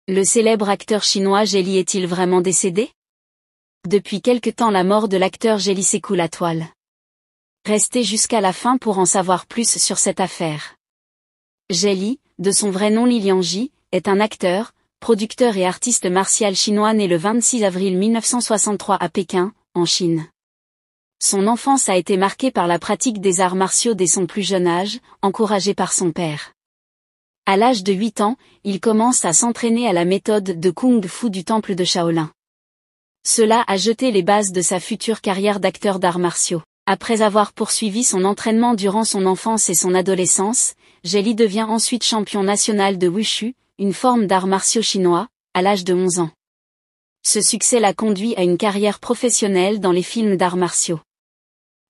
Le célèbre acteur chinois Zheli est-il vraiment décédé? Depuis quelque temps la mort de l'acteur Zheli secoue la toile. Restez jusqu'à la fin pour en savoir plus sur cette affaire. Zheli, de son vrai nom Li Lianji, est un acteur, producteur et artiste martial chinois né le 26 avril 1963 à Pékin, en Chine. Son enfance a été marquée par la pratique des arts martiaux dès son plus jeune âge, encouragé par son père. À l'âge de 8 ans, il commence à s'entraîner à la méthode de Kung Fu du temple de Shaolin. Cela a jeté les bases de sa future carrière d'acteur d'arts martiaux. Après avoir poursuivi son entraînement durant son enfance et son adolescence, Zheli devient ensuite champion national de Wushu, une forme d'arts martiaux chinois, à l'âge de 11 ans. Ce succès l'a conduit à une carrière professionnelle dans les films d'arts martiaux.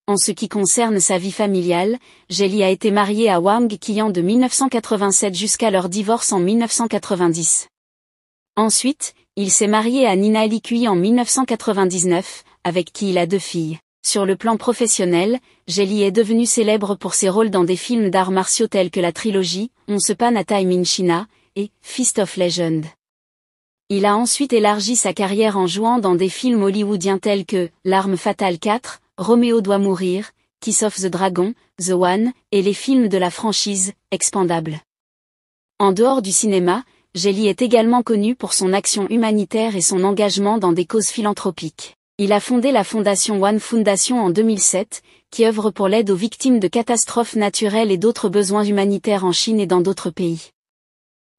En ce qui concerne sa vie familiale, Zheli a été marié à Wang Qian de 1987 jusqu'à leur divorce en 1990. Ensuite, il s'est marié à Nina Li Kui en 1999, avec qui il a 2 filles. Sur le plan professionnel, Zheli est devenu célèbre pour ses rôles dans des films d'arts martiaux tels que la trilogie Once Upon a Time in China et Fist of Legend. Il a ensuite élargi sa carrière en jouant dans des films hollywoodiens tels que L'Arme Fatale 4, Roméo doit mourir, Kiss of the Dragon, The One, et les films de la franchise Expendable. En dehors du cinéma, Zheli est également connu pour son action humanitaire et son engagement dans des causes philanthropiques. Il a fondé la fondation One Foundation en 2007, qui œuvre pour l'aide aux victimes de catastrophes naturelles et d'autres besoins humanitaires en Chine et dans d'autres pays.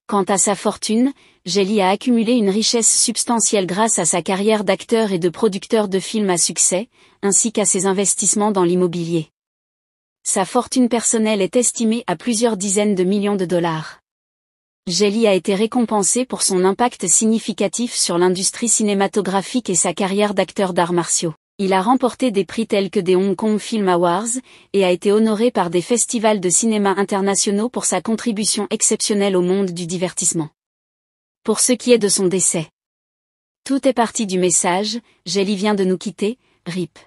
Quant à sa fortune, Zheli a accumulé une richesse substantielle grâce à sa carrière d'acteur et de producteur de films à succès, ainsi qu'à ses investissements dans l'immobilier. Sa fortune personnelle est estimée à plusieurs dizaines de millions de dollars. Zheli a été récompensé pour son impact significatif sur l'industrie cinématographique et sa carrière d'acteur d'arts martiaux. Il a remporté des prix tels que des Hong Kong Film Awards, et a été honoré par des festivals de cinéma internationaux pour sa contribution exceptionnelle au monde du divertissement. Pour ce qui est de son décès. Tout est parti du message, Zheli vient de nous quitter, RIP.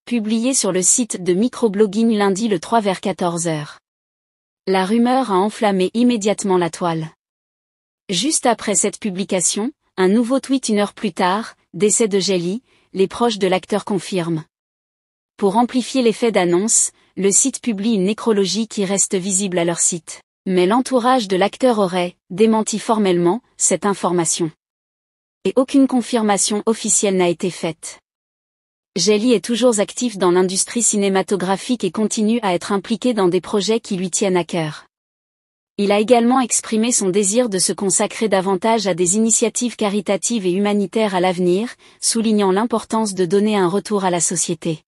Publié sur le site de microblogging lundi le 3 vers 14h. La rumeur a enflammé immédiatement la toile. Juste après cette publication, un nouveau tweet 1 heure plus tard, décès de Zheli, les proches de l'acteur confirment. Pour amplifier l'effet d'annonce, le site publie une nécrologie qui reste visible à leur site. Mais l'entourage de l'acteur aurait démenti formellement cette information. Et aucune confirmation officielle n'a été faite. Zheli est toujours actif dans l'industrie cinématographique et continue à être impliqué dans des projets qui lui tiennent à cœur. Il a également exprimé son désir de se consacrer davantage à des initiatives caritatives et humanitaires à l'avenir, soulignant l'importance de donner un retour à la société.